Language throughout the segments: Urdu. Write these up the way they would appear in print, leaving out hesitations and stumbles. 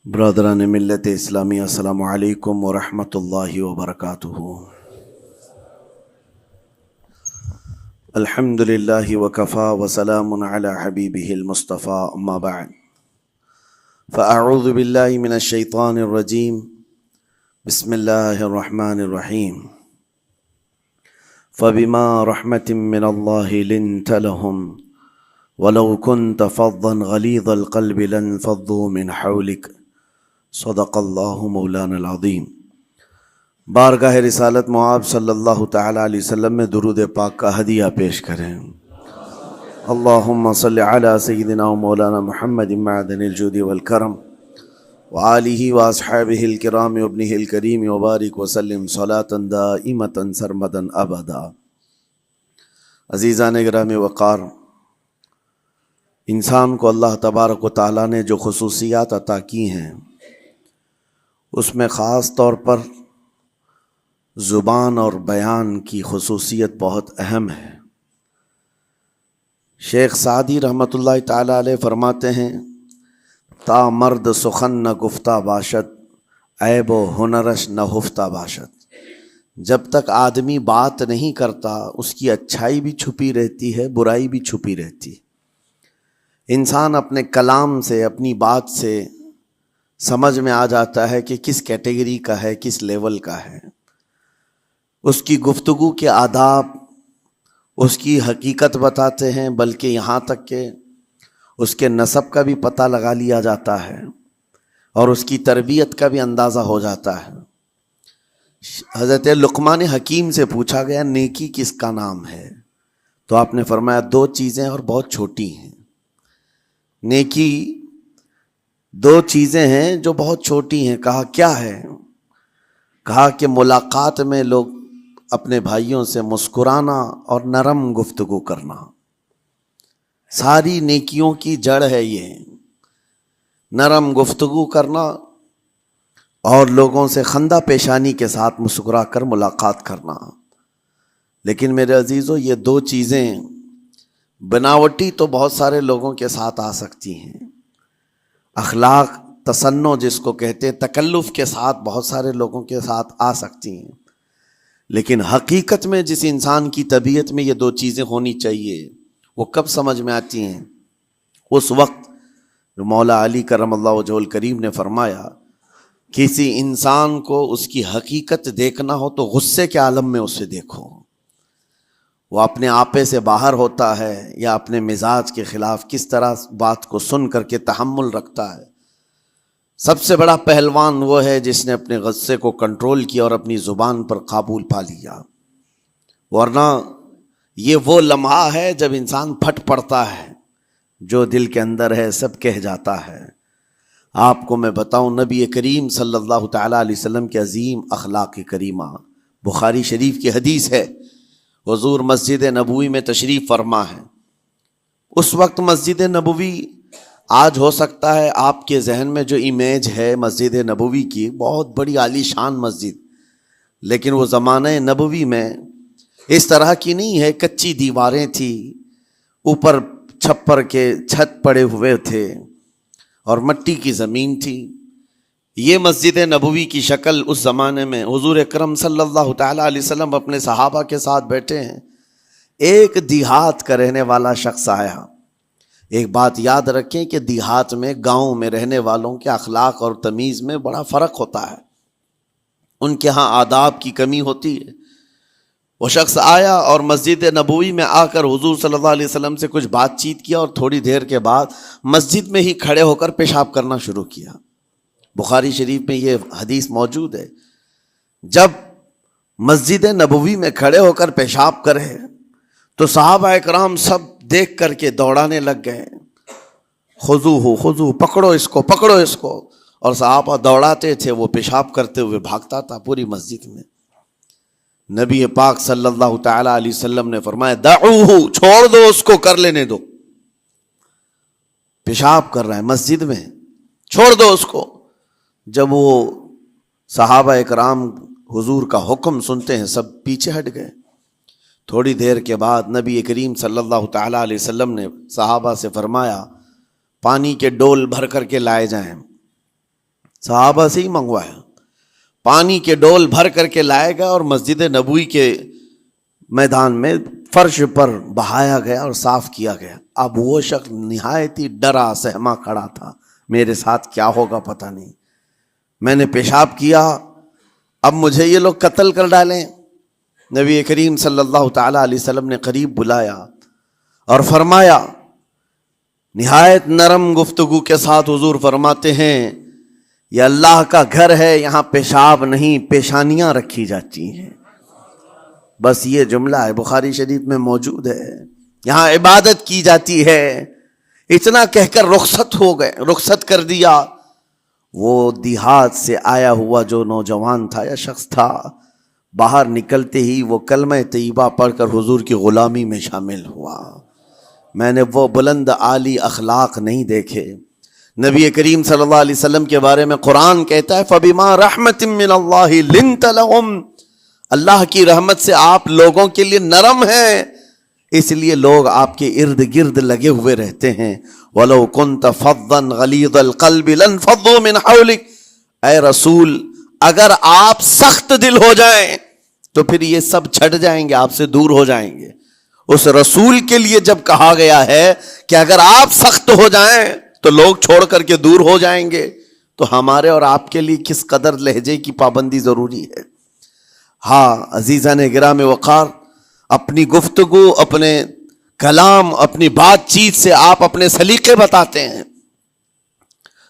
برادران ملت اسلامی، السلام علیکم ورحمۃ اللہ وبرکاتہ۔ الحمد للہ وکفا وسلام علی حبیبہ المصطفیٰ، اما بعد فاعوذ باللہ من الشیطان الرجیم، بسم اللہ الرحمن الرحیم۔ فبما رحمۃ من اللہ لنت لهم ولو كنت فظا غلیظ القلب لانفضوا من حولک، صدق اللہ مولانا العظیم۔ بارگاہ رسالت معاب صلی اللہ تعالی علیہ وسلم میں درود پاک کا ہدیہ پیش کریں۔ اللہم صلی علی سیدنا و مولانا محمد معدن الجود والکرم وآلہ واصحابہ الکرام وابنہ الکریم وبارک وسلم صلاة دائمة سرمدا ابدا۔ عزیزان گرامی وقار، انسان کو اللہ تبارک و تعالیٰ نے جو خصوصیات عطا کی ہیں، اس میں خاص طور پر زبان اور بیان کی خصوصیت بہت اہم ہے۔ شیخ سعدی رحمۃ اللہ تعالی علیہ فرماتے ہیں، تا مرد سخن نہ گفتہ باشد، عیب و ہنرش نہ ہفتہ باشد۔ جب تک آدمی بات نہیں کرتا، اس کی اچھائی بھی چھپی رہتی ہے، برائی بھی چھپی رہتی ہے۔ انسان اپنے کلام سے، اپنی بات سے سمجھ میں آ جاتا ہے کہ کس کیٹیگری کا ہے، کس لیول کا ہے۔ اس کی گفتگو کے آداب اس کی حقیقت بتاتے ہیں، بلکہ یہاں تک کہ اس کے نسب کا بھی پتہ لگا لیا جاتا ہے اور اس کی تربیت کا بھی اندازہ ہو جاتا ہے۔ حضرت لقمان حکیم سے پوچھا گیا، نیکی کس کا نام ہے؟ تو آپ نے فرمایا، دو چیزیں اور بہت چھوٹی ہیں۔ نیکی دو چیزیں ہیں جو بہت چھوٹی ہیں۔ کہا کیا ہے؟ کہا کہ ملاقات میں لوگ اپنے بھائیوں سے مسکرانا اور نرم گفتگو کرنا۔ ساری نیکیوں کی جڑ ہے یہ، نرم گفتگو کرنا اور لوگوں سے خندہ پیشانی کے ساتھ مسکرا کر ملاقات کرنا۔ لیکن میرے عزیزو، یہ دو چیزیں بناوٹی تو بہت سارے لوگوں کے ساتھ آ سکتی ہیں، اخلاق تصنع جس کو کہتے ہیں، تکلف کے ساتھ بہت سارے لوگوں کے ساتھ آ سکتی ہیں، لیکن حقیقت میں جس انسان کی طبیعت میں یہ دو چیزیں ہونی چاہیے، وہ کب سمجھ میں آتی ہیں؟ اس وقت جو مولا علی کرم اللہ وجہہ الکریم نے فرمایا، کسی انسان کو اس کی حقیقت دیکھنا ہو تو غصے کے عالم میں اسے دیکھو۔ وہ اپنے آپے سے باہر ہوتا ہے یا اپنے مزاج کے خلاف کس طرح بات کو سن کر کے تحمل رکھتا ہے۔ سب سے بڑا پہلوان وہ ہے جس نے اپنے غصے کو کنٹرول کیا اور اپنی زبان پر قابو پا لیا، ورنہ یہ وہ لمحہ ہے جب انسان پھٹ پڑتا ہے، جو دل کے اندر ہے سب کہہ جاتا ہے۔ آپ کو میں بتاؤں، نبی کریم صلی اللہ تعالیٰ علیہ وسلم کے عظیم اخلاق کریمہ، بخاری شریف کی حدیث ہے، حضور مسجد نبوی میں تشریف فرما ہے۔ اس وقت مسجد نبوی، آج ہو سکتا ہے آپ کے ذہن میں جو امیج ہے مسجد نبوی کی، بہت بڑی عالی شان مسجد، لیکن وہ زمانہ نبوی میں اس طرح کی نہیں ہے۔ کچی دیواریں تھی، اوپر چھپر کے چھت پڑے ہوئے تھے اور مٹی کی زمین تھی۔ یہ مسجد نبوی کی شکل اس زمانے میں حضور اکرم صلی اللہ تعالیٰ علیہ وسلم اپنے صحابہ کے ساتھ بیٹھے ہیں۔ ایک دیہات کا رہنے والا شخص آیا۔ ایک بات یاد رکھیں کہ دیہات میں، گاؤں میں رہنے والوں کے اخلاق اور تمیز میں بڑا فرق ہوتا ہے، ان کے ہاں آداب کی کمی ہوتی ہے۔ وہ شخص آیا اور مسجد نبوی میں آ کر حضور صلی اللہ علیہ وسلم سے کچھ بات چیت کیا، اور تھوڑی دیر کے بعد مسجد میں ہی کھڑے ہو کر پیشاب کرنا شروع کیا۔ بخاری شریف میں یہ حدیث موجود ہے۔ جب مسجد نبوی میں کھڑے ہو کر پیشاب کرے تو صحابہ اکرام سب دیکھ کر کے دوڑانے لگ گئے، خذوہ خذوہ، پکڑو اس کو، پکڑو اس کو، اور صحابہ دوڑاتے تھے، وہ پیشاب کرتے ہوئے بھاگتا تھا پوری مسجد میں۔ نبی پاک صلی اللہ تعالی علیہ وسلم نے فرمایا، دعوہ، چھوڑ دو اس کو، کر لینے دو، پیشاب کر رہا ہے مسجد میں، چھوڑ دو اس کو۔ جب وہ صحابہ اکرام حضور کا حکم سنتے ہیں، سب پیچھے ہٹ گئے۔ تھوڑی دیر کے بعد نبی کریم صلی اللہ تعالیٰ علیہ وسلم نے صحابہ سے فرمایا، پانی کے ڈول بھر کر کے لائے جائیں۔ صحابہ سے ہی منگوایا، پانی کے ڈول بھر کر کے لائے گا اور مسجد نبوی کے میدان میں فرش پر بہایا گیا اور صاف کیا گیا۔ اب وہ شخص نہایت ہی ڈرا سہما کھڑا تھا، میرے ساتھ کیا ہوگا پتہ نہیں، میں نے پیشاب کیا، اب مجھے یہ لوگ قتل کر ڈالیں۔ نبی کریم صلی اللہ تعالی علیہ وسلم نے قریب بلایا اور فرمایا، نہایت نرم گفتگو کے ساتھ حضور فرماتے ہیں، یہ اللہ کا گھر ہے، یہاں پیشاب نہیں پیشانیاں رکھی جاتی ہیں۔ بس یہ جملہ ہے، بخاری شریف میں موجود ہے، یہاں عبادت کی جاتی ہے۔ اتنا کہہ کر رخصت ہو گئے، رخصت کر دیا۔ وہ دیہات سے آیا ہوا جو نوجوان تھا یا شخص تھا، باہر نکلتے ہی وہ کلمہ طیبہ پڑھ کر حضور کی غلامی میں شامل ہوا۔ میں نے وہ بلند عالی اخلاق نہیں دیکھے۔ نبی کریم صلی اللہ علیہ وسلم کے بارے میں قرآن کہتا ہے، فَبِمَا رَحْمَةٍ مِّنَ اللَّهِ لِنْتَ لَهُمْ، اللہ کی رحمت سے آپ لوگوں کے لیے نرم ہیں، اس لیے لوگ آپ کے ارد گرد لگے ہوئے رہتے ہیں۔ وَلَوْ كُنْتَ فَظًّا غَلِيظَ الْقَلْبِ لَانفَضُّوا مِنْ حَوْلِكَ، اے رسول اگر آپ سخت دل ہو جائیں تو پھر یہ سب چھٹ جائیں گے، آپ سے دور ہو جائیں گے۔ اس رسول کے لیے جب کہا گیا ہے کہ اگر آپ سخت ہو جائیں تو لوگ چھوڑ کر کے دور ہو جائیں گے، تو ہمارے اور آپ کے لیے کس قدر لہجے کی پابندی ضروری ہے۔ ہاں عزیزان گرام وقار، اپنی گفتگو، اپنے کلام، اپنی بات چیت سے آپ اپنے سلیقے بتاتے ہیں۔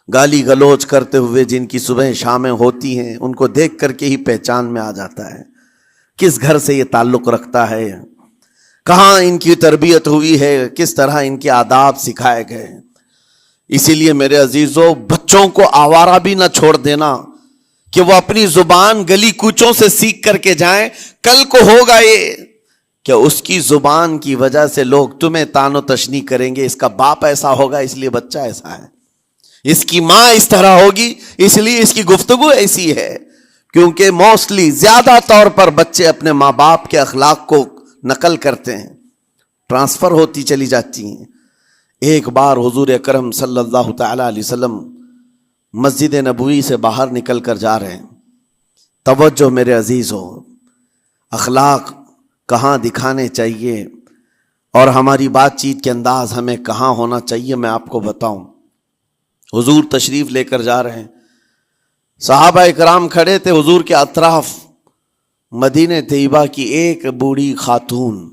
گالی گلوچ کرتے ہوئے جن کی صبح شامیں ہوتی ہیں، ان کو دیکھ کر کے ہی پہچان میں آ جاتا ہے کس گھر سے یہ تعلق رکھتا ہے، کہاں ان کی تربیت ہوئی ہے، کس طرح ان کے آداب سکھائے گئے۔ اسی لیے میرے عزیزو، بچوں کو آوارہ بھی نہ چھوڑ دینا کہ وہ اپنی زبان گلی کوچوں سے سیکھ کر کے جائیں۔ کل کو ہوگا یہ کہ اس کی زبان کی وجہ سے لوگ تمہیں تان و تشنیع کریں گے، اس کا باپ ایسا ہوگا اس لیے بچہ ایسا ہے، اس کی ماں اس طرح ہوگی اس لیے اس کی گفتگو ایسی ہے۔ کیونکہ موسٹلی زیادہ طور پر بچے اپنے ماں باپ کے اخلاق کو نقل کرتے ہیں، ٹرانسفر ہوتی چلی جاتی ہیں۔ ایک بار حضور اکرم صلی اللہ تعالی علیہ وسلم مسجد نبوی سے باہر نکل کر جا رہے ہیں۔ توجہ میرے عزیزو، اخلاق کہاں دکھانے چاہیے اور ہماری بات چیت کے انداز ہمیں کہاں ہونا چاہیے، میں آپ کو بتاؤں۔ حضور تشریف لے کر جا رہے ہیں، صحابہ اکرام کھڑے تھے حضور کے اطراف۔ مدینہ طیبہ کی ایک بوڑھی خاتون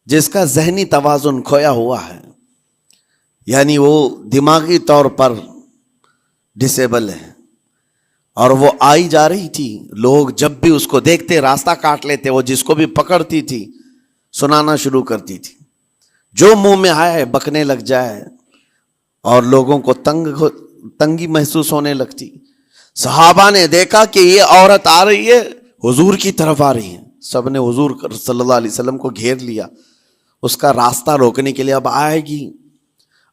جس کا ذہنی توازن کھویا ہوا ہے، یعنی وہ دماغی طور پر ڈسیبل ہے، اور وہ آئی جا رہی تھی۔ لوگ جب بھی اس کو دیکھتے راستہ کاٹ لیتے، وہ جس کو بھی پکڑتی تھی سنانا شروع کرتی تھی، جو منہ میں آئے بکنے لگ جائے، اور لوگوں کو تنگی محسوس ہونے لگتی۔ صحابہ نے دیکھا کہ یہ عورت آ رہی ہے، حضور کی طرف آ رہی ہے، سب نے حضور صلی اللہ علیہ وسلم کو گھیر لیا، اس کا راستہ روکنے کے لیے۔ اب آئے گی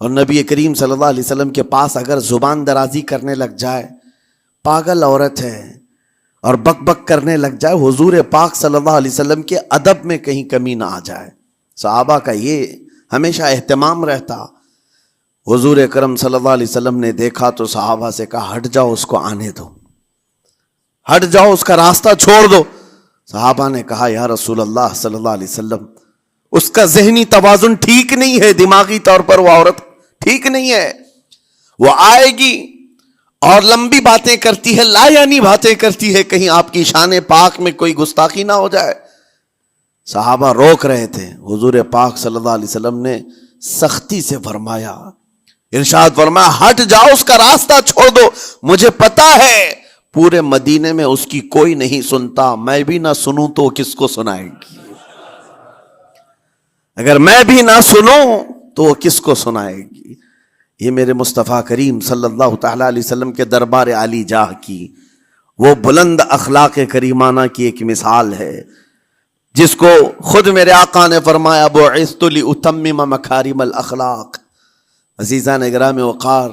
اور نبی کریم صلی اللہ علیہ وسلم کے پاس اگر زبان درازی کرنے لگ جائے، پاگل عورت ہے، اور بک بک کرنے لگ جائے، حضور پاک صلی اللہ علیہ وسلم کے ادب میں کہیں کمی نہ آ جائے۔ صحابہ کا یہ ہمیشہ اہتمام رہتا۔ حضور اکرم صلی اللہ علیہ وسلم نے دیکھا تو صحابہ سے کہا، ہٹ جاؤ، اس کو آنے دو، ہٹ جاؤ، اس کا راستہ چھوڑ دو۔ صحابہ نے کہا، یا رسول اللہ صلی اللہ علیہ وسلم، اس کا ذہنی توازن ٹھیک نہیں ہے، دماغی طور پر وہ عورت ٹھیک نہیں ہے، وہ آئے گی اور لمبی باتیں کرتی ہے، لا یعنی باتیں کرتی ہے، کہیں آپ کی شان پاک میں کوئی گستاخی نہ ہو جائے۔ صحابہ روک رہے تھے، حضور پاک صلی اللہ علیہ وسلم نے سختی سے فرمایا، ارشاد فرمایا، ہٹ جاؤ، اس کا راستہ چھوڑ دو، مجھے پتا ہے پورے مدینے میں اس کی کوئی نہیں سنتا، میں بھی نہ سنوں تو کس کو سنائے گی، اگر میں بھی نہ سنوں تو وہ کس کو سنائے گی۔ یہ میرے مصطفیٰ کریم صلی اللہ تعالی علیہ وسلم کے دربار عالی جاہ کی وہ بلند اخلاق کریمانہ کی ایک مثال ہے، جس کو خود میرے آقا نے فرمایا، بعثت لأتمم مکارم الاخلاق۔ عزیزان اکرام وقار،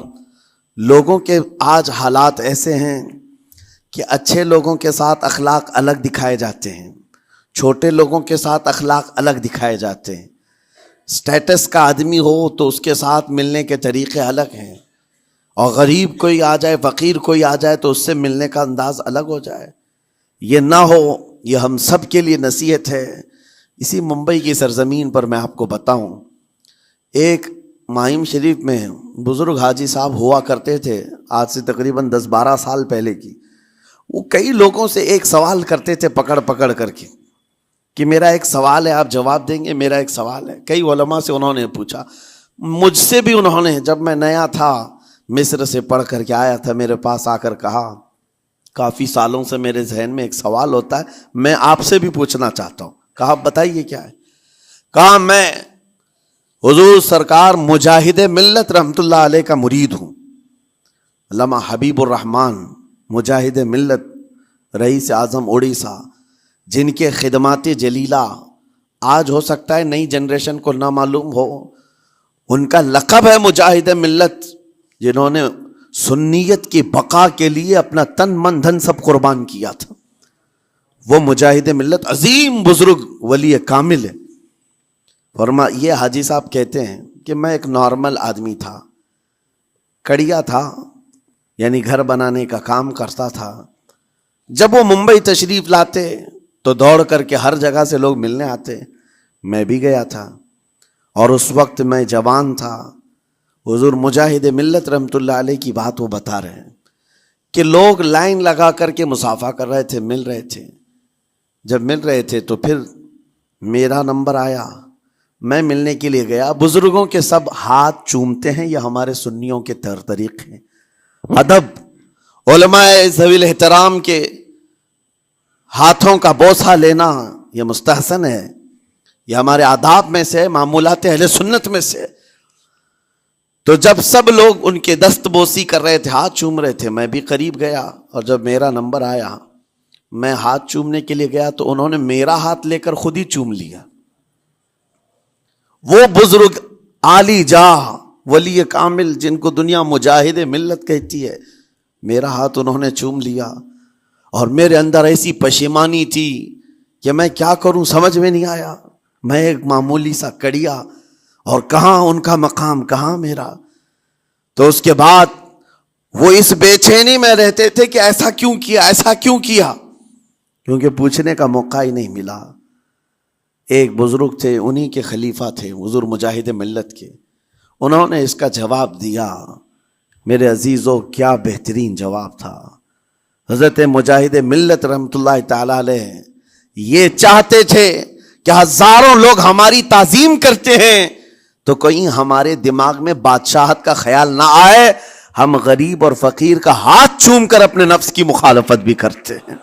لوگوں کے آج حالات ایسے ہیں کہ اچھے لوگوں کے ساتھ اخلاق الگ دکھائے جاتے ہیں، چھوٹے لوگوں کے ساتھ اخلاق الگ دکھائے جاتے ہیں۔ سٹیٹس کا آدمی ہو تو اس کے ساتھ ملنے کے طریقے الگ ہیں، اور غریب کوئی آ جائے، فقیر کوئی آ جائے تو اس سے ملنے کا انداز الگ ہو جائے. یہ نہ ہو، یہ ہم سب کے لیے نصیحت ہے. اسی ممبئی کی سرزمین پر میں آپ کو بتاؤں، ایک ماہم شریف میں بزرگ حاجی صاحب ہوا کرتے تھے، آج سے تقریباً 10-12 سال پہلے کی. وہ کئی لوگوں سے ایک سوال کرتے تھے پکڑ پکڑ کر کے کہ میرا ایک سوال ہے، آپ جواب دیں گے، میرا ایک سوال ہے. کئی علماء سے انہوں نے پوچھا، مجھ سے بھی انہوں نے، جب میں نیا تھا مصر سے پڑھ کر کے آیا تھا، میرے پاس آ کر کہا کافی سالوں سے میرے ذہن میں ایک سوال ہوتا ہے، میں آپ سے بھی پوچھنا چاہتا ہوں. کہا بتائیے کیا ہے. کہا میں حضور سرکار مجاہد ملت رحمت اللہ علیہ کا مرید ہوں. علامہ حبیب الرحمن مجاہد ملت، رئیس اعظم اڑیسہ، جن کے خدمات جلیلہ آج ہو سکتا ہے نئی جنریشن کو نہ معلوم ہو، ان کا لقب ہے مجاہد ملت، جنہوں نے سنیت کی بقا کے لیے اپنا تن من دھن سب قربان کیا تھا. وہ مجاہد ملت عظیم بزرگ ولی کامل ہے. فرما یہ حاجی صاحب کہتے ہیں کہ میں ایک نارمل آدمی تھا، کڑیا تھا، یعنی گھر بنانے کا کام کرتا تھا. جب وہ ممبئی تشریف لاتے تو دوڑ کر کے ہر جگہ سے لوگ ملنے آتے. میں بھی گیا تھا، اور اس وقت میں جوان تھا. حضور مجاہد ملت رحمت اللہ علیہ کی بات وہ بتا رہے ہیں کہ لوگ لائن لگا کر کے مصافحہ کر رہے تھے، مل رہے تھے. جب مل رہے تھے تو پھر میرا نمبر آیا، میں ملنے کے لیے گیا. بزرگوں کے سب ہاتھ چومتے ہیں، یہ ہمارے سنیوں کے طور طریقے ہیں. ادب، علماء ذوی الاحترام کے ہاتھوں کا بوسہ لینا یہ مستحسن ہے، یہ ہمارے آداب میں سے، معمولات اہل سنت میں سے. تو جب سب لوگ ان کے دست بوسی کر رہے تھے، ہاتھ چوم رہے تھے، میں بھی قریب گیا، اور جب میرا نمبر آیا میں ہاتھ چومنے کے لیے گیا تو انہوں نے میرا ہاتھ لے کر خود ہی چوم لیا. وہ بزرگ عالی جاہ ولی کامل جن کو دنیا مجاہد ملت کہتی ہے، میرا ہاتھ انہوں نے چوم لیا. اور میرے اندر ایسی پشیمانی تھی کہ میں کیا کروں سمجھ میں نہیں آیا. میں ایک معمولی سا کڑیا، اور کہاں ان کا مقام کہاں میرا. تو اس کے بعد وہ اس بے چینی میں رہتے تھے کہ ایسا کیوں کیا، ایسا کیوں کیا، کیونکہ پوچھنے کا موقع ہی نہیں ملا. ایک بزرگ تھے، انہی کے خلیفہ تھے حضور مجاہد ملت کے، انہوں نے اس کا جواب دیا. میرے عزیزو کیا بہترین جواب تھا. حضرت مجاہد ملت رحمت اللہ تعالی علیہ یہ چاہتے تھے کہ ہزاروں لوگ ہماری تعظیم کرتے ہیں تو کہیں ہمارے دماغ میں بادشاہت کا خیال نہ آئے، ہم غریب اور فقیر کا ہاتھ چوم کر اپنے نفس کی مخالفت بھی کرتے ہیں.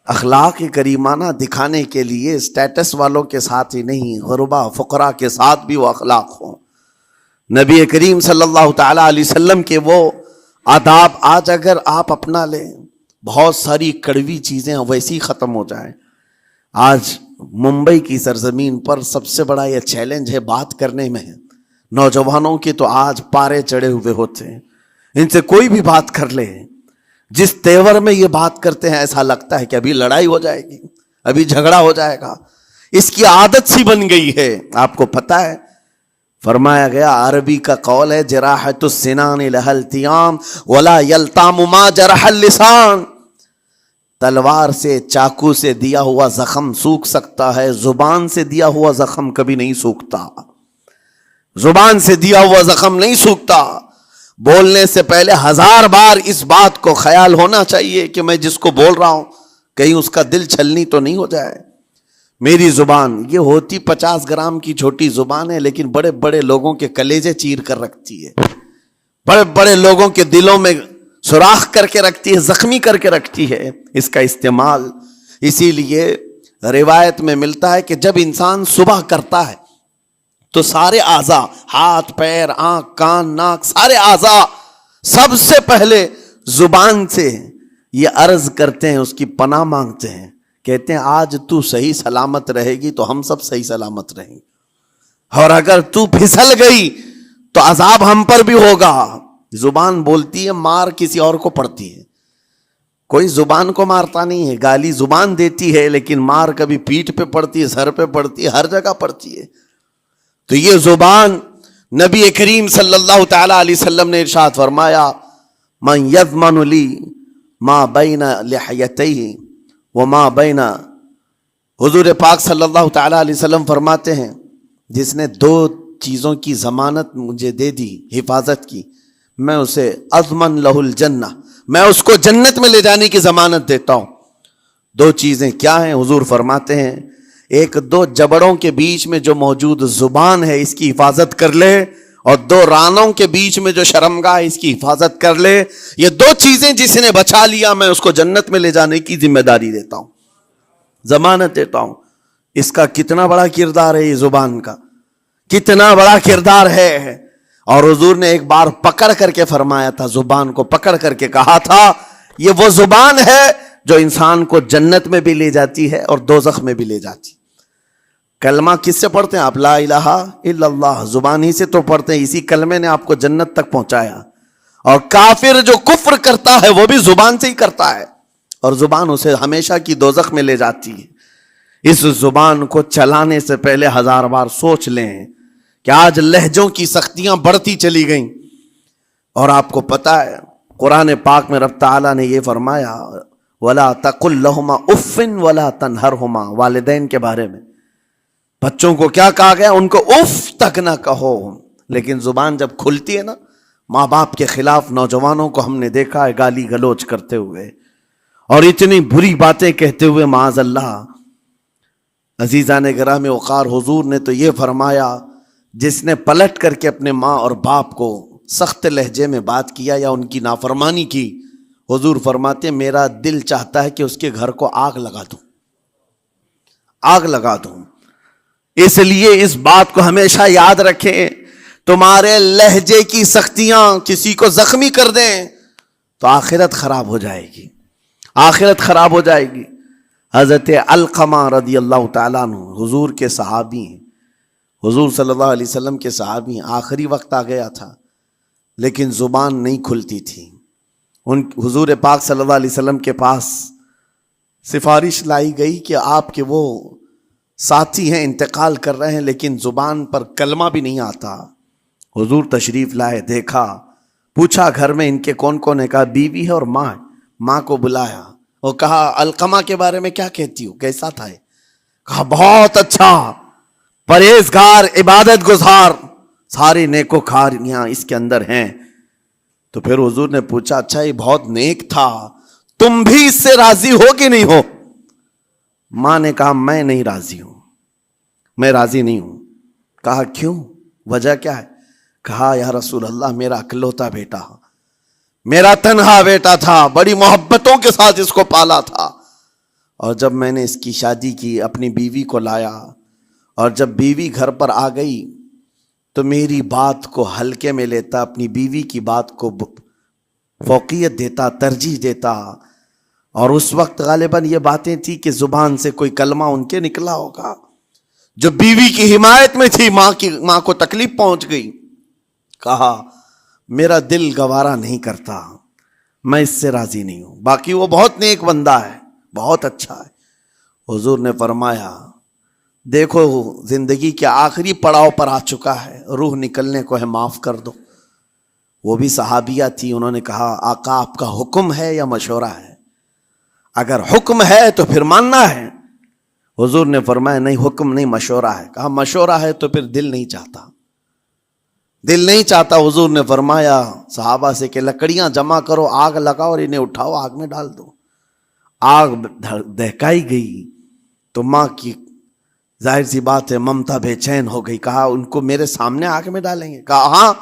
اخلاق کریمانہ دکھانے کے لیے اسٹیٹس والوں کے ساتھ ہی نہیں، غربا فقراء کے ساتھ بھی وہ اخلاق ہوں. نبی کریم صلی اللہ تعالی علیہ وسلم کے وہ آداب آج اگر آپ اپنا لیں، بہت ساری کڑوی چیزیں ویسی ختم ہو جائیں. آج ممبئی کی سرزمین پر سب سے بڑا یہ چیلنج ہے بات کرنے میں. نوجوانوں کے تو آج پارے چڑھے ہوئے ہوتے ہیں، ان سے کوئی بھی بات کر لے، جس تیور میں یہ بات کرتے ہیں ایسا لگتا ہے کہ ابھی لڑائی ہو جائے گی، ابھی جھگڑا ہو جائے گا. اس کی عادت سی بن گئی ہے. آپ کو پتہ ہے فرمایا گیا، عربی کا قول ہے جراحت السنان لها التیام ولا یلتام ما جرح اللسان. تلوار سے، چاقو سے دیا ہوا زخم سوکھ سکتا ہے، زبان سے دیا ہوا زخم کبھی نہیں سوکھتا. زبان سے دیا ہوا زخم نہیں سوکھتا. بولنے سے پہلے 1000 بار اس بات کو خیال ہونا چاہیے کہ میں جس کو بول رہا ہوں کہیں اس کا دل چھلنی تو نہیں ہو جائے. میری زبان یہ ہوتی 50 گرام کی چھوٹی زبان ہے، لیکن بڑے بڑے لوگوں کے کلیجے چیر کر رکھتی ہے، بڑے بڑے لوگوں کے دلوں میں سوراخ کر کے رکھتی ہے، زخمی کر کے رکھتی ہے اس کا استعمال. اسی لیے روایت میں ملتا ہے کہ جب انسان صبح کرتا ہے تو سارے اعضاء، ہاتھ پیر آنکھ کان ناک، سارے اعضاء سب سے پہلے زبان سے یہ عرض کرتے ہیں، اس کی پناہ مانگتے ہیں، کہتے ہیں آج تو صحیح سلامت رہے گی تو ہم سب صحیح سلامت رہیں گے، اور اگر تو پھسل گئی تو عذاب ہم پر بھی ہوگا. زبان بولتی ہے، مار کسی اور کو پڑتی ہے. کوئی زبان کو مارتا نہیں ہے، گالی زبان دیتی ہے، لیکن مار کبھی پیٹھ پہ پڑتی ہے، سر پہ پڑتی ہے، ہر جگہ پڑتی ہے. تو یہ زبان نبی کریم صلی اللہ تعالی علیہ وسلم نے ارشاد فرمایا من یضمن لی ما بین لحیتیہ وما بین، حضور پاک صلی اللہ تعالی علیہ وسلم فرماتے ہیں جس نے دو چیزوں کی ضمانت مجھے دے دی، حفاظت کی، میں اسے اضمن لہ الجنہ، میں اس کو جنت میں لے جانے کی ضمانت دیتا ہوں۔ دو چیزیں کیا ہیں؟ حضور فرماتے ہیں ایک دو جبڑوں کے بیچ میں جو موجود زبان ہے اس کی حفاظت کر لے، اور دو رانوں کے بیچ میں جو شرمگاہ ہے اس کی حفاظت کر لے، یہ دو چیزیں جس نے بچا لیا میں اس کو جنت میں لے جانے کی ذمہ داری دیتا ہوں، ضمانت دیتا ہوں۔ اس کا کتنا بڑا کردار ہے، یہ زبان کا کتنا بڑا کردار ہے۔ اور حضور نے ایک بار پکڑ کر کے فرمایا تھا، زبان کو پکڑ کر کے کہا تھا یہ وہ زبان ہے جو انسان کو جنت میں بھی لے جاتی ہے اور دوزخ میں بھی لے جاتی۔ کلمہ کس سے پڑھتے ہیں آپ؟ لا الہ الا اللہ، زبان ہی سے تو پڑھتے ہیں، اسی کلمے نے آپ کو جنت تک پہنچایا۔ اور کافر جو کفر کرتا ہے وہ بھی زبان سے ہی کرتا ہے، اور زبان اسے ہمیشہ کی دوزخ میں لے جاتی ہے۔ اس زبان کو چلانے سے پہلے 1000 بار سوچ لیں کہ آج لہجوں کی سختیاں بڑھتی چلی گئیں، اور آپ کو پتہ ہے قرآن پاک میں رب تعالیٰ نے یہ فرمایا وَلَا تَقُلْ لَهُمَا اُفٍّ وَلَا تَنْهَرْهُمَا، والدین کے بارے میں بچوں کو کیا کہا گیا؟ ان کو اف تک نہ کہو۔ لیکن زبان جب کھلتی ہے نا، ماں باپ کے خلاف نوجوانوں کو ہم نے دیکھا ہے گالی گلوچ کرتے ہوئے اور اتنی بری باتیں کہتے ہوئے، معاذ اللہ۔ عزیزان گرامی وقار، حضور نے تو یہ فرمایا جس نے پلٹ کر کے اپنے ماں اور باپ کو سخت لہجے میں بات کیا یا ان کی نافرمانی کی، حضور فرماتے ہیں میرا دل چاہتا ہے کہ اس کے گھر کو آگ لگا دوں، آگ لگا دوں۔ اس لیے اس بات کو ہمیشہ یاد رکھیں، تمہارے لہجے کی سختیاں کسی کو زخمی کر دیں تو آخرت خراب ہو جائے گی، آخرت خراب ہو جائے گی۔ حضرت علقمہ رضی اللہ تعالیٰ عنہ حضور کے صحابی ہیں، حضور صلی اللہ علیہ وسلم کے صحابی ہیں، آخری وقت آ گیا تھا لیکن زبان نہیں کھلتی تھی۔ حضور پاک صلی اللہ علیہ وسلم کے پاس سفارش لائی گئی کہ آپ کے وہ ساتھی ہیں انتقال کر رہے ہیں لیکن زبان پر کلمہ بھی نہیں آتا۔ حضور تشریف لائے، دیکھا، پوچھا گھر میں ان کے کون کون ہے؟ کہا بیوی ہے اور ماں ہے۔ ماں کو بلایا اور کہا علقمہ کے بارے میں کیا کہتی ہو، کیسا تھا؟ کہا بہت اچھا، پرہیزگار، عبادت گزار، سارے نیکوکاریاں اس کے اندر ہیں۔ تو پھر حضور نے پوچھا اچھا یہ بہت نیک تھا، تم بھی اس سے راضی ہو کہ نہیں ہو؟ ماں نے کہا میں نہیں راضی ہوں، میں راضی نہیں ہوں۔ کہا کیوں، وجہ کیا ہے؟ کہا یا رسول اللہ میرا اکلوتا بیٹا، میرا تنہا بیٹا تھا، بڑی محبتوں کے ساتھ اس کو پالا تھا، اور جب میں نے اس کی شادی کی اپنی بیوی کو لایا، اور جب بیوی گھر پر آ گئی تو میری بات کو ہلکے میں لیتا، اپنی بیوی کی بات کو فوقیت دیتا، ترجیح دیتا، اور اس وقت غالباً یہ باتیں تھی کہ زبان سے کوئی کلمہ ان کے نکلا ہوگا جو بیوی کی حمایت میں تھی، ماں کو تکلیف پہنچ گئی۔ کہا میرا دل گوارا نہیں کرتا، میں اس سے راضی نہیں ہوں، باقی وہ بہت نیک بندہ ہے، بہت اچھا ہے۔ حضور نے فرمایا دیکھو زندگی کے آخری پڑاؤ پر آ چکا ہے، روح نکلنے کو ہے، معاف کر دو۔ وہ بھی صحابیہ تھی، انہوں نے کہا آقا آپ کا حکم ہے یا مشورہ ہے؟ اگر حکم ہے تو پھر ماننا ہے۔ حضور نے فرمایا نہیں، حکم نہیں، مشورہ ہے۔ کہا مشورہ ہے تو پھر دل نہیں چاہتا، دل نہیں چاہتا۔ حضور نے فرمایا صحابہ سے کہ لکڑیاں جمع کرو، آگ لگاؤ اور انہیں اٹھاؤ، آگ میں ڈال دو۔ آگ دہکائی گئی تو ماں کی ظاہر سی بات ہے ممتا بے چین ہو گئی۔ کہا ان کو میرے سامنے آگ میں ڈالیں گے؟ کہا ہاں،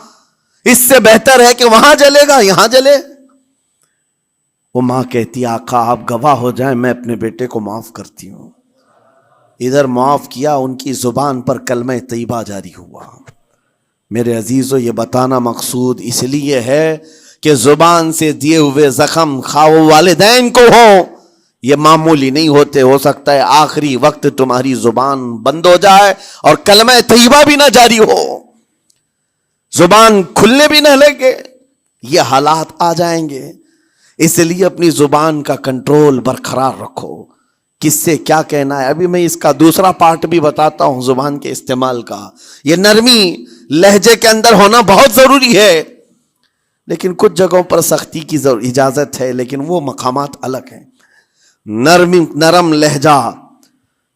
اس سے بہتر ہے کہ وہاں جلے گا، یہاں جلے۔ وہ ماں کہتی آقا آپ گواہ ہو جائیں، میں اپنے بیٹے کو معاف کرتی ہوں۔ ادھر معاف کیا، ان کی زبان پر کلمہ طیبہ جاری ہوا۔ میرے عزیزو یہ بتانا مقصود اس لیے ہے کہ زبان سے دیے ہوئے زخم خواہ والدین کو ہو، یہ معمولی نہیں ہوتے۔ ہو سکتا ہے آخری وقت تمہاری زبان بند ہو جائے اور کلمہ طیبہ بھی نہ جاری ہو، زبان کھلنے بھی نہ لگے، یہ حالات آ جائیں گے۔ اس لیے اپنی زبان کا کنٹرول برقرار رکھو، کس سے کیا کہنا ہے۔ ابھی میں اس کا دوسرا پارٹ بھی بتاتا ہوں زبان کے استعمال کا۔ یہ نرمی لہجے کے اندر ہونا بہت ضروری ہے، لیکن کچھ جگہوں پر سختی کی اجازت ہے، لیکن وہ مقامات الگ ہیں۔ نرم لہجہ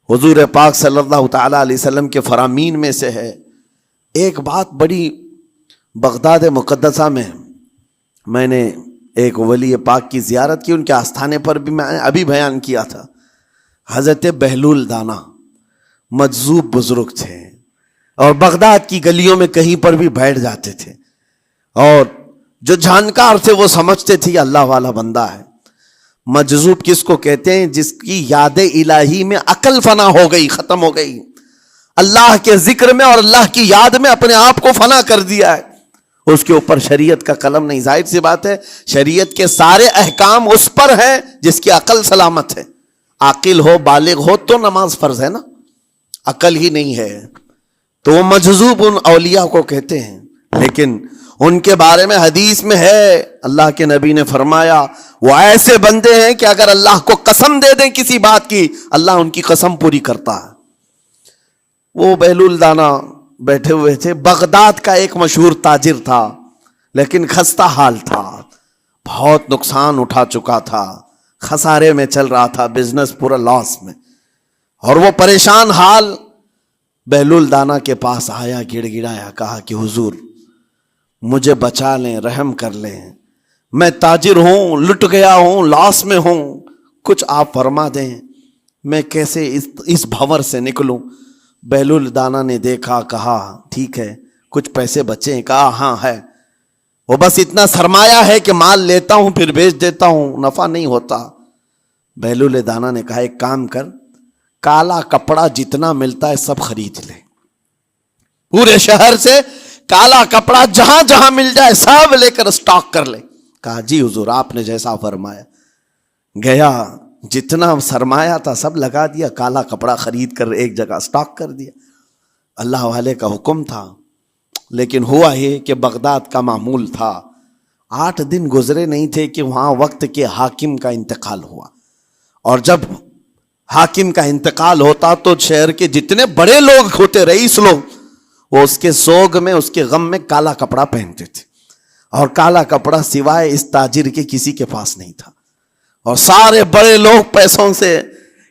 حضور پاک صلی اللہ تعالی علیہ وسلم کے فرامین میں سے ہے۔ ایک بات بڑی بغداد مقدسہ میں نے ایک ولی پاک کی زیارت کی، ان کے آستانے پر بھی میں نے ابھی بیان کیا تھا۔ حضرت بہلول دانا مجذوب بزرگ تھے، اور بغداد کی گلیوں میں کہیں پر بھی بیٹھ جاتے تھے، اور جو جانکار تھے وہ سمجھتے تھے اللہ والا بندہ ہے۔ مجذوب کس کو کہتے ہیں؟ جس کی یاد الہی میں عقل فنا ہو گئی، ختم ہو گئی، اللہ کے ذکر میں اور اللہ کی یاد میں اپنے آپ کو فنا کر دیا ہے، اس کے اوپر شریعت کا قلم نہیں۔ ظاہر سی بات ہے شریعت کے سارے احکام اس پر ہیں جس کی عقل سلامت ہے۔ عاقل ہو، بالغ ہو تو نماز فرض ہے نا، عقل ہی نہیں ہے تو وہ مجذوب ان اولیاء کو کہتے ہیں۔ لیکن ان کے بارے میں حدیث میں ہے، اللہ کے نبی نے فرمایا وہ ایسے بندے ہیں کہ اگر اللہ کو قسم دے دیں کسی بات کی، اللہ ان کی قسم پوری کرتا ہے۔ وہ بہلول دانا بیٹھے ہوئے تھے، بغداد کا ایک مشہور تاجر تھا، لیکن خستہ حال تھا، بہت نقصان اٹھا چکا تھا، خسارے میں چل رہا تھا، بزنس پورا لاس میں، اور وہ پریشان حال بہلول دانا کے پاس آیا، گڑ گڑایا، کہا کہ حضور مجھے بچا لیں، رحم کر لیں، میں تاجر ہوں، لٹ گیا ہوں، لاس میں ہوں، کچھ آپ فرما دیں، میں کیسے اس بھنور سے نکلوں؟ بہلول دانا نے دیکھا، کہا ٹھیک ہے کچھ پیسے بچے ہیں؟ کہا ہاں ہے، وہ بس اتنا سرمایہ ہے کہ مال لیتا ہوں پھر بیچ دیتا ہوں، نفع نہیں ہوتا۔ بہلول دانا نے کہا ایک کام کر، کالا کپڑا جتنا ملتا ہے سب خرید لے، پورے شہر سے کالا کپڑا جہاں جہاں مل جائے سب لے کر اسٹاک کر لے۔ کہا جی حضور آپ نے جیسا فرمایا۔ گیا، جتنا سرمایہ تھا سب لگا دیا، کالا کپڑا خرید کر ایک جگہ اسٹاک کر دیا۔ اللہ والے کا حکم تھا، لیکن ہوا یہ کہ بغداد کا معمول تھا، 8 دن گزرے نہیں تھے کہ وہاں وقت کے حاکم کا انتقال ہوا، اور جب حاکم کا انتقال ہوتا تو شہر کے جتنے بڑے لوگ ہوتے، رئیس لوگ، وہ اس کے سوگ میں، اس کے غم میں کالا کپڑا پہنتے تھے، اور کالا کپڑا سوائے اس تاجر کے کسی کے پاس نہیں تھا، اور سارے بڑے لوگ پیسوں سے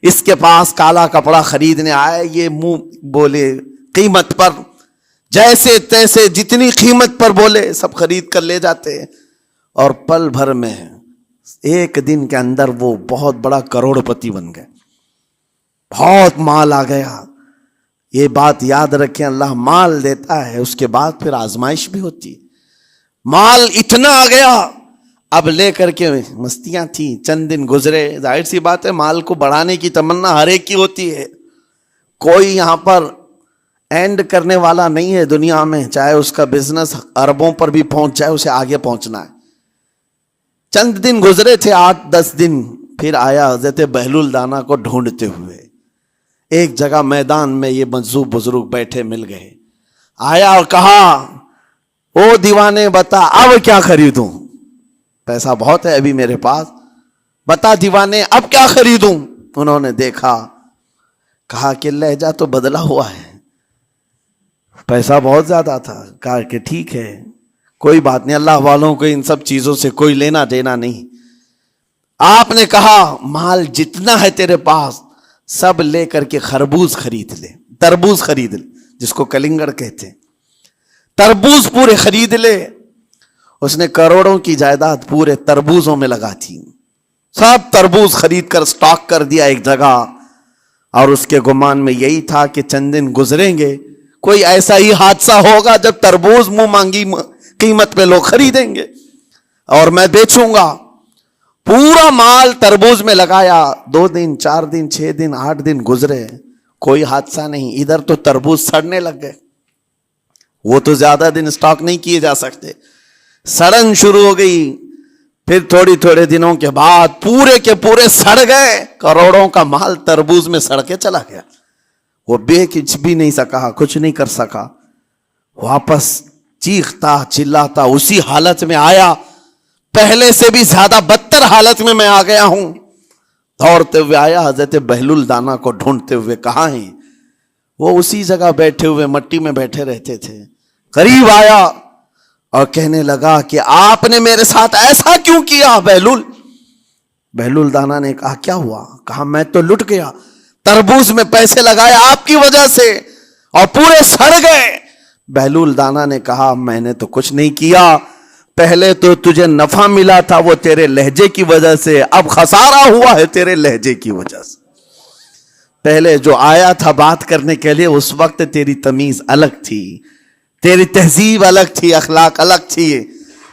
اس کے پاس کالا کپڑا خریدنے آئے، یہ منہ بولے قیمت پر، جیسے تیسے جتنی قیمت پر بولے سب خرید کر لے جاتے، اور پل بھر میں ایک دن کے اندر وہ بہت بڑا کروڑ پتی بن گئے، بہت مال آ گیا۔ یہ بات یاد رکھیں، اللہ مال دیتا ہے، اس کے بعد پھر آزمائش بھی ہوتی ہے۔ مال اتنا آ گیا، اب لے کر کے مستیاں تھیں، چند دن گزرے، ظاہر سی بات ہے مال کو بڑھانے کی تمنا ہر ایک کی ہوتی ہے، کوئی یہاں پر اینڈ کرنے والا نہیں ہے دنیا میں، چاہے اس کا بزنس اربوں پر بھی پہنچ جائے، اسے آگے پہنچنا ہے۔ چند دن گزرے تھے، 8-10 دن، پھر آیا حضرت بہلول دانا کو ڈھونڈتے ہوئے، ایک جگہ میدان میں یہ مجذوب بزرگ بیٹھے مل گئے، آیا اور کہا او دیوانے بتا اب کیا خریدوں، پیسہ بہت ہے ابھی میرے پاس، بتا دیوانے اب کیا خریدوں؟ انہوں نے دیکھا، کہا کہ لہجہ تو بدلا ہوا ہے، پیسہ بہت زیادہ تھا، کہا کہ ٹھیک ہے کوئی بات نہیں، اللہ والوں کو ان سب چیزوں سے کوئی لینا دینا نہیں۔ آپ نے کہا مال جتنا ہے تیرے پاس سب لے کر کے خربوز خرید لے، تربوز خرید لے، جس کو کلنگڑ کہتے ہیں، تربوز پورے خرید لے۔ اس نے کروڑوں کی جائیداد پورے تربوزوں میں لگا تھی، سب تربوز خرید کر سٹاک کر دیا ایک جگہ، اور اس کے گمان میں یہی تھا کہ چند دن گزریں گے، کوئی ایسا ہی حادثہ ہوگا جب تربوز منہ مانگی قیمت پہ لوگ خریدیں گے اور میں بیچوں گا۔ پورا مال تربوز میں لگایا، 2 دن 4 دن 6 دن 8 دن گزرے، کوئی حادثہ نہیں، ادھر تو تربوز سڑنے لگ گئے، وہ تو زیادہ دن سٹاک نہیں کیے جا سکتے، سڑن شروع ہو گئی، پھر تھوڑے دنوں کے بعد پورے کے پورے سڑ گئے، کروڑوں کا مال تربوز میں سڑ کے چلا گیا، وہ کچھ بھی نہیں سکا، کچھ نہیں کر سکا، واپس چیختا چلاتا اسی حالت میں آیا، پہلے سے بھی زیادہ بدتر حالت میں آ گیا ہوں، دوڑتے ہوئے آیا، حضرت بہلول دانا کو ڈھونڈتے ہوئے، کہاں ہیں؟ وہ اسی جگہ بیٹھے ہوئے مٹی میں بیٹھے رہتے تھے، قریب آیا اور کہنے لگا کہ آپ نے میرے ساتھ ایسا کیوں کیا بہلول؟ بہلول دانا نے کہا کیا ہوا؟ کہا میں تو لٹ گیا، تربوز میں پیسے لگائے آپ کی وجہ سے اور پورے سڑ گئے۔ بہلول دانا نے کہا میں نے تو کچھ نہیں کیا، پہلے تو تجھے نفع ملا تھا وہ تیرے لہجے کی وجہ سے، اب خسارہ ہوا ہے تیرے لہجے کی وجہ سے۔ پہلے جو آیا تھا بات کرنے کے لیے اس وقت تیری تمیز الگ تھی، تیری تہذیب الگ تھی، اخلاق الگ تھی،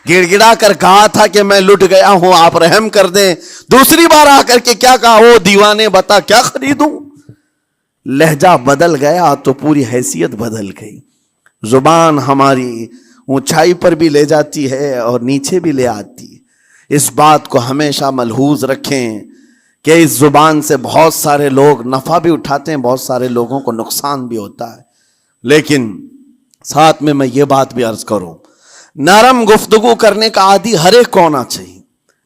گڑ گڑا کر کہا تھا کہ میں لٹ گیا ہوں آپ رحم کر دیں۔ دوسری بار آ کر کے کیا کہا؟ او دیوانے بتا کیا خریدوں؟ لہجہ بدل گیا تو پوری حیثیت بدل گئی۔ زبان ہماری اونچائی پر بھی لے جاتی ہے اور نیچے بھی لے آتی ہے۔ اس بات کو ہمیشہ ملحوظ رکھیں کہ اس زبان سے بہت سارے لوگ نفع بھی اٹھاتے ہیں، بہت سارے لوگوں کو نقصان بھی ہوتا ہے۔ لیکن ساتھ میں یہ بات بھی عرض کروں، نرم گفتگو کرنے کا عادی ہر ایک کو ہونا چاہیے،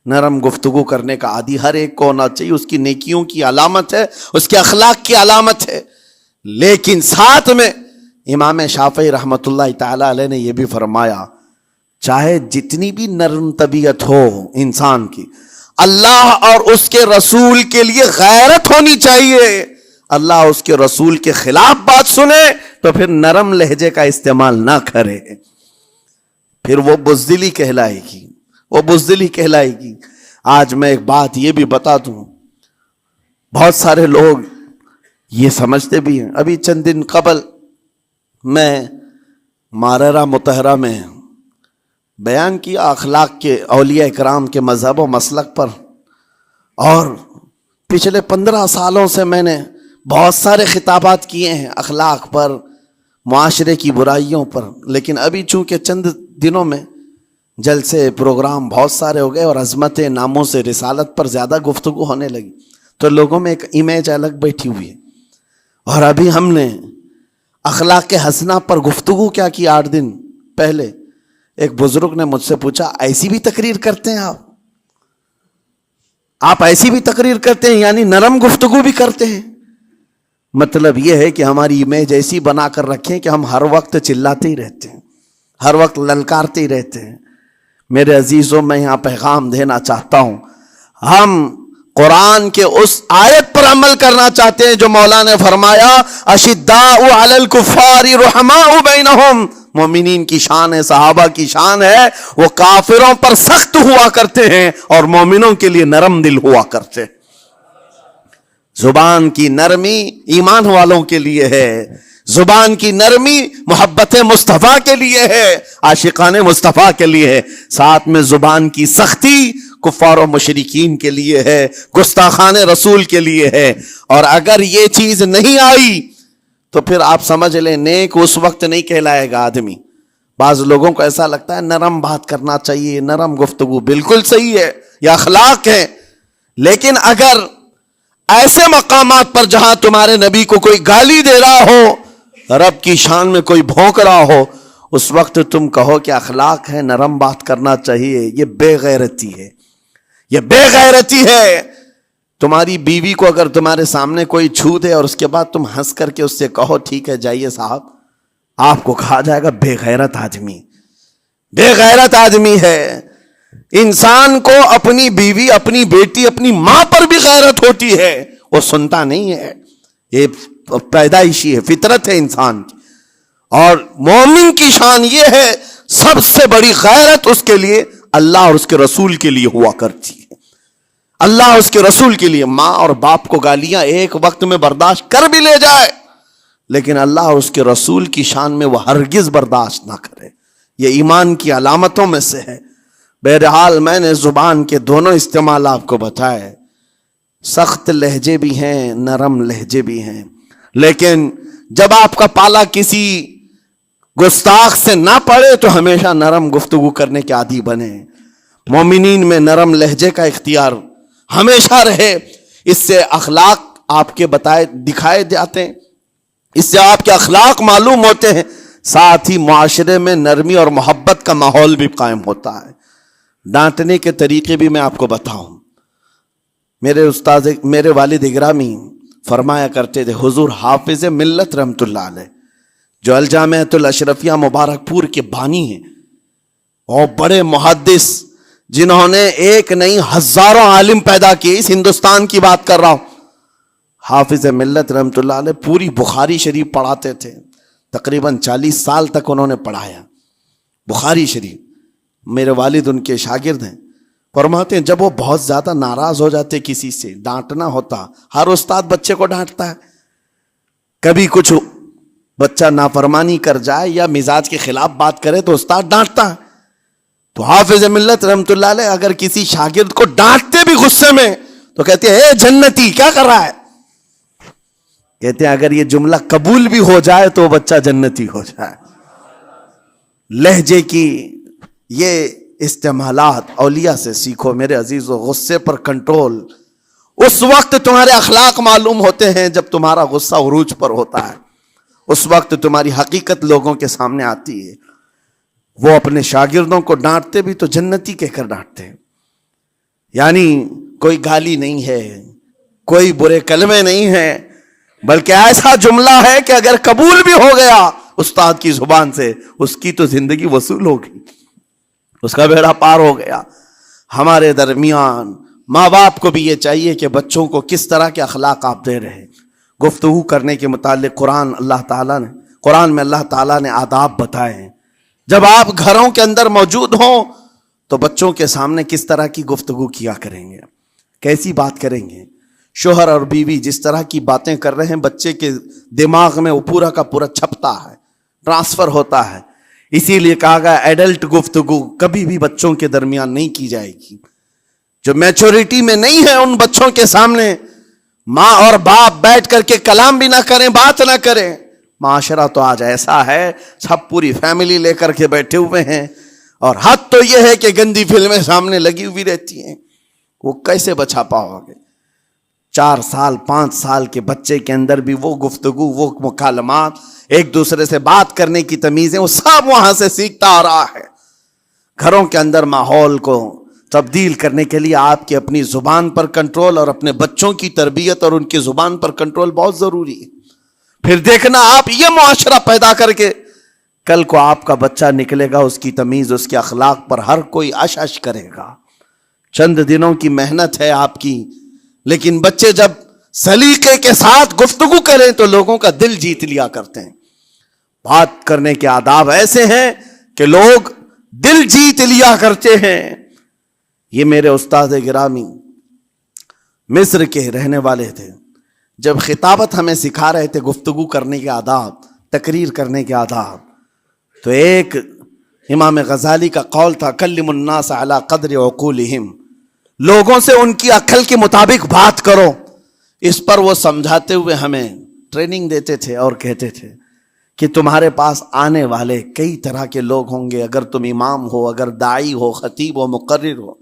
نرم گفتگو کرنے کا عادی ہر ایک کو ہونا چاہیے، اس کی نیکیوں کی علامت ہے، اس کے اخلاق کی علامت ہے۔ لیکن ساتھ میں امام شافعی رحمۃ اللہ تعالی علیہ نے یہ بھی فرمایا، چاہے جتنی بھی نرم طبیعت ہو انسان کی، اللہ اور اس کے رسول کے لیے غیرت ہونی چاہیے۔ اللہ اس کے رسول کے خلاف بات سنے تو پھر نرم لہجے کا استعمال نہ کرے، پھر وہ بزدلی کہلائے گی، وہ بزدلی کہلائے گی۔ آج میں ایک بات یہ بھی بتا دوں، بہت سارے لوگ یہ سمجھتے بھی ہیں۔ ابھی چند دن قبل میں ماررہ مطہرہ میں بیان کیا اخلاق کے، اولیاء کرام کے مذہب و مسلک پر، اور پچھلے 15 سالوں سے میں نے بہت سارے خطابات کیے ہیں اخلاق پر، معاشرے کی برائیوں پر، لیکن ابھی چونکہ چند دنوں میں جلسے پروگرام بہت سارے ہو گئے اور عظمت ناموں سے رسالت پر زیادہ گفتگو ہونے لگی، تو لوگوں میں ایک امیج الگ بیٹھی ہوئی ہے۔ اور ابھی ہم نے اخلاق حسنہ پر گفتگو کیا کی 8 دن پہلے، ایک بزرگ نے مجھ سے پوچھا ایسی بھی تقریر کرتے ہیں آپ ایسی بھی تقریر کرتے ہیں، یعنی نرم گفتگو بھی کرتے ہیں؟ مطلب یہ ہے کہ ہماری امیج ایسی بنا کر رکھیں کہ ہم ہر وقت چلاتے ہی رہتے ہیں، ہر وقت للکارتے ہی رہتے ہیں۔ میرے عزیزوں، میں یہاں پیغام دینا چاہتا ہوں، ہم قرآن کے اس آیت پر عمل کرنا چاہتے ہیں جو مولا نے فرمایا اشداء علی الکفار رحماء بینہم۔ مومنین کی شان ہے، صحابہ کی شان ہے، وہ کافروں پر سخت ہوا کرتے ہیں اور مومنوں کے لیے نرم دل ہوا کرتے ہیں۔ زبان کی نرمی ایمان والوں کے لیے ہے، زبان کی نرمی محبت مصطفیٰ کے لیے ہے، عاشقان مصطفیٰ کے لیے ہے، ساتھ میں زبان کی سختی کفار و مشرکین کے لیے ہے، گستاخان رسول کے لیے ہے۔ اور اگر یہ چیز نہیں آئی تو پھر آپ سمجھ لیں نیک اس وقت نہیں کہلائے گا آدمی۔ بعض لوگوں کو ایسا لگتا ہے نرم بات کرنا چاہیے، نرم گفتگو، بالکل صحیح ہے، یہ اخلاق ہے، لیکن اگر ایسے مقامات پر جہاں تمہارے نبی کو کوئی گالی دے رہا ہو، رب کی شان میں کوئی بھونک رہا ہو، اس وقت تم کہو کہ اخلاق ہے، نرم بات کرنا چاہیے، یہ بے غیرتی ہے، یہ بے غیرتی ہے۔ تمہاری بیوی کو اگر تمہارے سامنے کوئی چھو دے اور اس کے بعد تم ہنس کر کے اس سے کہو ٹھیک ہے جائیے صاحب، آپ کو کہا جائے گا بے غیرت آدمی، بے غیرت آدمی ہے۔ انسان کو اپنی بیوی، اپنی بیٹی، اپنی ماں پر بھی غیرت ہوتی ہے، وہ سنتا نہیں ہے، یہ پیدائشی ہے، فطرت ہے انسان کی۔ اور مومن کی شان یہ ہے، سب سے بڑی غیرت اس کے لیے اللہ اور اس کے رسول کے لیے ہوا کرتی ہے۔ اللہ اور اس کے رسول کے لیے ماں اور باپ کو گالیاں ایک وقت میں برداشت کر بھی لے جائے، لیکن اللہ اور اس کے رسول کی شان میں وہ ہرگز برداشت نہ کرے، یہ ایمان کی علامتوں میں سے ہے۔ بہرحال میں نے زبان کے دونوں استعمال آپ کو بتائے، سخت لہجے بھی ہیں، نرم لہجے بھی ہیں، لیکن جب آپ کا پالا کسی گستاخ سے نہ پڑے تو ہمیشہ نرم گفتگو کرنے کے عادی بنے۔ مومنین میں نرم لہجے کا اختیار ہمیشہ رہے، اس سے اخلاق آپ کے بتائے دکھائے جاتے ہیں، اس سے آپ کے اخلاق معلوم ہوتے ہیں، ساتھ ہی معاشرے میں نرمی اور محبت کا ماحول بھی قائم ہوتا ہے۔ ڈانٹنے کے طریقے بھی میں آپ کو بتاؤں، میرے والد اگرامی فرمایا کرتے تھے، حضور حافظ ملت رحمت اللہ علیہ جو الجامعۃ الاشرفیہ مبارک پور کے بانی ہیں اور بڑے محدث، جنہوں نے ایک نہیں ہزاروں عالم پیدا کیے، اس ہندوستان کی بات کر رہا ہوں، حافظ ملت رحمۃ اللہ علیہ پوری بخاری شریف پڑھاتے تھے، تقریباً 40 سال تک انہوں نے پڑھایا بخاری شریف. میرے والد ان کے شاگرد ہیں. فرماتے ہیں جب وہ بہت زیادہ ناراض ہو جاتے کسی سے، ڈانٹنا ہوتا، ہر استاد بچے کو ڈانٹتا ہے، کبھی کچھ بچہ نافرمانی کر جائے یا مزاج کے خلاف بات کرے تو استاد ڈانٹتا ہے. تو حافظ ملت رحمۃ اللہ علیہ اگر کسی شاگرد کو ڈانٹتے بھی غصے میں تو کہتے ہیں اے جنتی کیا کر رہا ہے. کہتے ہیں اگر یہ جملہ قبول بھی ہو جائے تو بچہ جنتی ہو جائے. لہجے کی یہ استعمالات اولیاء سے سیکھو میرے عزیزو. غصے پر کنٹرول اس وقت تمہارے اخلاق معلوم ہوتے ہیں جب تمہارا غصہ عروج پر ہوتا ہے. اس وقت تمہاری حقیقت لوگوں کے سامنے آتی ہے. وہ اپنے شاگردوں کو ڈانٹتے بھی تو جنتی کہہ کر ڈانٹتے ہیں، یعنی کوئی گالی نہیں ہے، کوئی برے کلمے نہیں ہیں، بلکہ ایسا جملہ ہے کہ اگر قبول بھی ہو گیا استاد کی زبان سے، اس کی تو زندگی وصول ہوگی، اس کا بیڑا پار ہو گیا. ہمارے درمیان ماں باپ کو بھی یہ چاہیے کہ بچوں کو کس طرح کے اخلاق آپ دے رہے ہیں. گفتگو کرنے کے متعلق قرآن میں اللہ تعالیٰ نے آداب بتائے ہیں. جب آپ گھروں کے اندر موجود ہوں تو بچوں کے سامنے کس طرح کی گفتگو کیا کریں گے، کیسی بات کریں گے. شوہر اور بیوی جس طرح کی باتیں کر رہے ہیں بچے کے دماغ میں وہ پورا کا پورا چھپتا ہے، ٹرانسفر ہوتا ہے. اسی لیے کہا گیا ایڈلٹ گفتگو کبھی بھی بچوں کے درمیان نہیں کی جائے گی. جو میچورٹی میں نہیں ہے ان بچوں کے سامنے ماں اور باپ بیٹھ کر کے کلام بھی نہ کریں، بات نہ کریں. معاشرہ تو آج ایسا ہے سب پوری فیملی لے کر کے بیٹھے ہوئے ہیں، اور حد تو یہ ہے کہ گندی فلمیں سامنے لگی ہوئی رہتی ہیں. وہ کیسے بچا پاؤ گے؟ 4 سال 5 سال کے بچے کے اندر بھی وہ گفتگو، وہ مکالمات، ایک دوسرے سے بات کرنے کی تمیزیں، وہ سب وہاں سے سیکھتا آ رہا ہے. گھروں کے اندر ماحول کو تبدیل کرنے کے لیے آپ کی اپنی زبان پر کنٹرول اور اپنے بچوں کی تربیت اور ان کی زبان پر کنٹرول بہت ضروری ہے. پھر دیکھنا آپ یہ معاشرہ پیدا کر کے کل کو آپ کا بچہ نکلے گا، اس کی تمیز، اس کے اخلاق پر ہر کوئی اش اش کرے گا. چند دنوں کی محنت ہے آپ کی، لیکن بچے جب سلیقے کے ساتھ گفتگو کریں تو لوگوں کا دل جیت لیا کرتے ہیں. بات کرنے کے آداب ایسے ہیں کہ لوگ دل جیت لیا کرتے ہیں. یہ میرے استاد گرامی مصر کے رہنے والے تھے. جب خطابت ہمیں سکھا رہے تھے گفتگو کرنے کے آداب، تقریر کرنے کے آداب، تو ایک امام غزالی کا قول تھا کلم الناس علی قدر عقولہم، لوگوں سے ان کی عقل کے مطابق بات کرو. اس پر وہ سمجھاتے ہوئے ہمیں ٹریننگ دیتے تھے اور کہتے تھے کہ تمہارے پاس آنے والے کئی طرح کے لوگ ہوں گے. اگر تم امام ہو، اگر داعی ہو، خطیب ہو، مقرر ہو،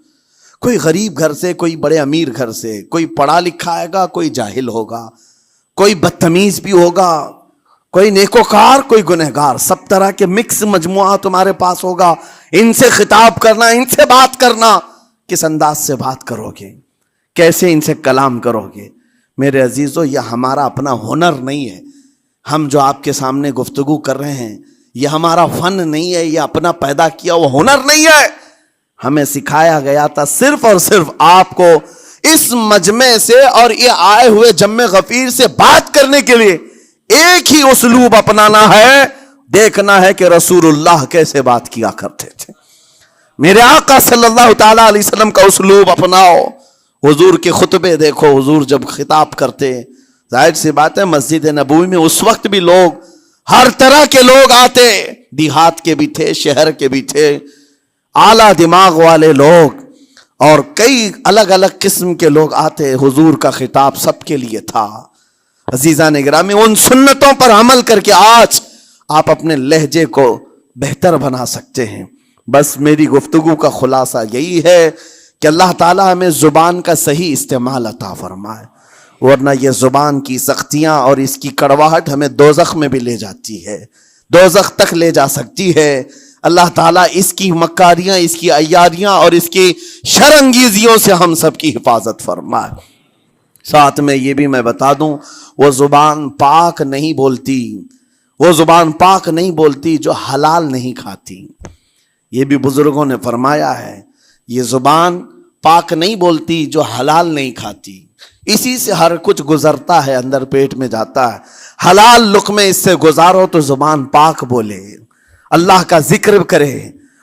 کوئی غریب گھر سے، کوئی بڑے امیر گھر سے، کوئی پڑھا لکھا آئے گا، کوئی جاہل ہوگا، کوئی بدتمیز بھی ہوگا، کوئی نیکوکار، کوئی گنہگار، سب طرح کے مکس مجموعہ تمہارے پاس ہوگا. ان سے خطاب کرنا، ان سے بات کرنا، کس انداز سے بات کرو گے، کیسے ان سے کلام کرو گے. میرے عزیزو یہ ہمارا اپنا ہنر نہیں ہے. ہم جو آپ کے سامنے گفتگو کر رہے ہیں یہ ہمارا فن نہیں ہے، یہ اپنا پیدا کیا وہ ہنر نہیں ہے. ہمیں سکھایا گیا تھا صرف اور صرف آپ کو اس مجمع سے اور یہ آئے ہوئے جمع غفیر سے بات کرنے کے لیے ایک ہی اسلوب اپنانا ہے. دیکھنا ہے کہ رسول اللہ کیسے بات کیا کرتے تھے. میرے آقا صلی اللہ تعالی علیہ وسلم کا اسلوب اپناؤ. حضور کے خطبے دیکھو، حضور جب خطاب کرتے، ظاہر سی بات ہے مسجد نبوی میں اس وقت بھی لوگ، ہر طرح کے لوگ آتے، دیہات کے بھی تھے، شہر کے بھی تھے، اعلیٰ دماغ والے لوگ اور کئی الگ الگ قسم کے لوگ آتے. حضور کا خطاب سب کے لیے تھا. عزیزان گرامی، ان سنتوں پر عمل کر کے آج آپ اپنے لہجے کو بہتر بنا سکتے ہیں. بس میری گفتگو کا خلاصہ یہی ہے کہ اللہ تعالیٰ ہمیں زبان کا صحیح استعمال عطا فرمائے، ورنہ یہ زبان کی سختیاں اور اس کی کڑواہٹ ہمیں دوزخ میں بھی لے جاتی ہے، دوزخ تک لے جا سکتی ہے. اللہ تعالیٰ اس کی مکاریاں، اس کی عیاریاں اور اس کی شرانگیزیوں سے ہم سب کی حفاظت فرمائے. ساتھ میں یہ بھی میں بتا دوں، وہ زبان پاک نہیں بولتی، وہ زبان پاک نہیں بولتی جو حلال نہیں کھاتی. یہ بھی بزرگوں نے فرمایا ہے، یہ زبان پاک نہیں بولتی جو حلال نہیں کھاتی. اسی سے ہر کچھ گزرتا ہے، اندر پیٹ میں جاتا ہے. حلال لقمے اس سے گزارو تو زبان پاک بولے، اللہ کا ذکر کرے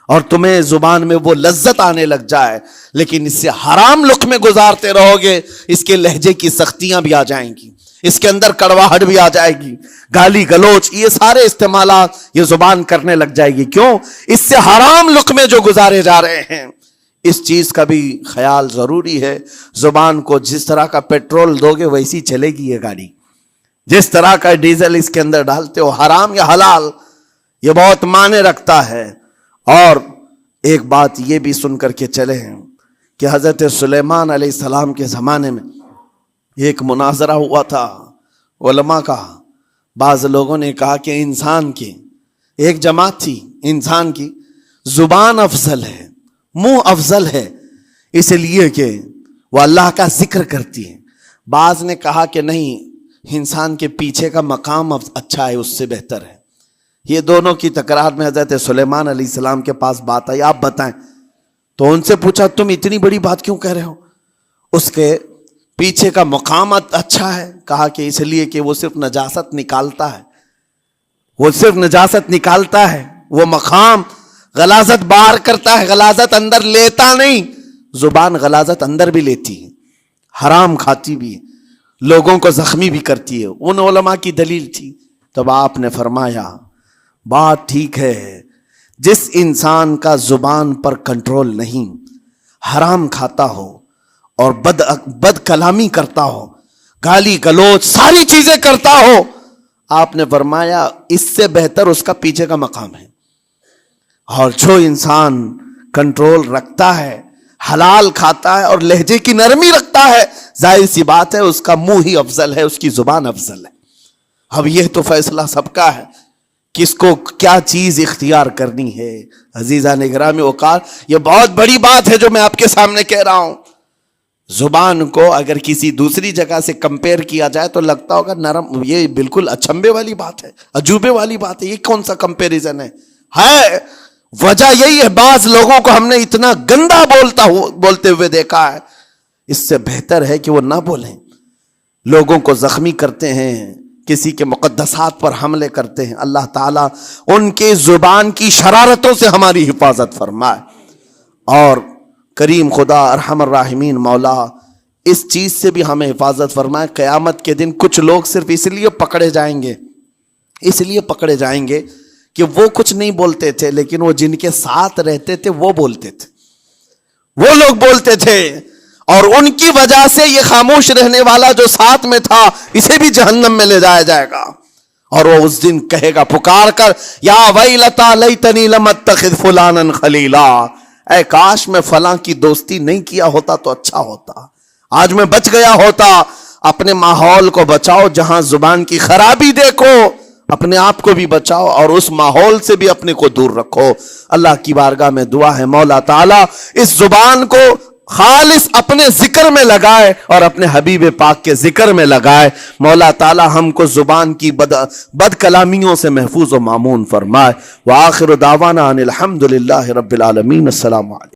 اور تمہیں زبان میں وہ لذت آنے لگ جائے. لیکن اس سے حرام لقمے گزارتے رہو گے، اس کے لہجے کی سختیاں بھی آ جائیں گی، اس کے اندر کڑواہٹ بھی آ جائے گی، گالی گلوچ، یہ سارے استعمالات یہ زبان کرنے لگ جائے گی. کیوں؟ اس سے حرام لقمے جو گزارے جا رہے ہیں. اس چیز کا بھی خیال ضروری ہے. زبان کو جس طرح کا پیٹرول دو گے ویسی چلے گی یہ گاڑی. جس طرح کا ڈیزل اس کے اندر ڈالتے ہو، حرام یا حلال، یہ بہت معنی رکھتا ہے. اور ایک بات یہ بھی سن کر کے چلے ہیں کہ حضرت سلیمان علیہ السلام کے زمانے میں ایک مناظرہ ہوا تھا علماء کا. بعض لوگوں نے کہا کہ انسان کی ایک جماعت تھی، انسان کی زبان افضل ہے، منہ افضل ہے، اس لیے کہ وہ اللہ کا ذکر کرتی ہے. بعض نے کہا کہ نہیں، انسان کے پیچھے کا مقام اچھا ہے، اس سے بہتر ہے. یہ دونوں کی تکرار میں حضرت سلیمان علیہ السلام کے پاس بات آئی، آپ بتائیں. تو ان سے پوچھا تم اتنی بڑی بات کیوں کہہ رہے ہو؟ اس کے پیچھے کا مقام اچھا ہے. کہا کہ اس لیے کہ وہ صرف نجاست نکالتا ہے، وہ صرف نجاست نکالتا ہے، وہ مقام غلاظت باہر کرتا ہے، غلاظت اندر لیتا نہیں. زبان غلاظت اندر بھی لیتی ہے، حرام کھاتی بھی ہے، لوگوں کو زخمی بھی کرتی ہے. ان علماء کی دلیل تھی. تب آپ نے فرمایا بات ٹھیک ہے، جس انسان کا زبان پر کنٹرول نہیں، حرام کھاتا ہو اور بد کلامی کرتا ہو، گالی گلوچ ساری چیزیں کرتا ہو، آپ نے فرمایا اس سے بہتر اس کا پیچھے کا مقام ہے. اور جو انسان کنٹرول رکھتا ہے، حلال کھاتا ہے اور لہجے کی نرمی رکھتا ہے، ظاہر سی بات ہے اس کا منہ ہی افضل ہے، اس کی زبان افضل ہے. اب یہ تو فیصلہ سب کا ہے، کس کو کیا چیز اختیار کرنی ہے. عزیزان گرامی اوقات، یہ بہت بڑی بات ہے جو میں آپ کے سامنے کہہ رہا ہوں. زبان کو اگر کسی دوسری جگہ سے کمپیئر کیا جائے تو لگتا ہوگا نرم، یہ بالکل اچنبے والی بات ہے، عجوبے والی بات ہے، یہ کون سا کمپیریزن ہے. وجہ یہی ہے، بعض لوگوں کو ہم نے اتنا گندا بولتے ہوئے دیکھا ہے. اس سے بہتر ہے کہ وہ نہ بولیں. لوگوں کو زخمی کرتے ہیں، کسی کے مقدسات پر حملے کرتے ہیں. اللہ تعالیٰ ان کے زبان کی شرارتوں سے ہماری حفاظت فرمائے. اور کریم خدا ارحم الراحمین مولا اس چیز سے بھی ہمیں حفاظت فرمائے. قیامت کے دن کچھ لوگ صرف اس لیے پکڑے جائیں گے کہ وہ کچھ نہیں بولتے تھے، لیکن وہ جن کے ساتھ رہتے تھے وہ بولتے تھے، وہ لوگ بولتے تھے، اور ان کی وجہ سے یہ خاموش رہنے والا جو ساتھ میں تھا اسے بھی جہنم میں لے جایا جائے گا. اور وہ اس دن کہے گا پکار کر، یا ویلتا لیتنی لم اتخذ فلانا خلیلا، اے کاش میں فلاں کی دوستی نہیں کیا ہوتا تو اچھا ہوتا، آج میں بچ گیا ہوتا. اپنے ماحول کو بچاؤ، جہاں زبان کی خرابی دیکھو اپنے آپ کو بھی بچاؤ اور اس ماحول سے بھی اپنے کو دور رکھو. اللہ کی بارگاہ میں دعا ہے مولا تعالیٰ اس زبان کو خالص اپنے ذکر میں لگائے اور اپنے حبیب پاک کے ذکر میں لگائے. مولا تعالیٰ ہم کو زبان کی بد کلامیوں سے محفوظ و مامون فرمائے. وآخر دعوانا ان الحمد للہ رب العالمین. السلام علیکم.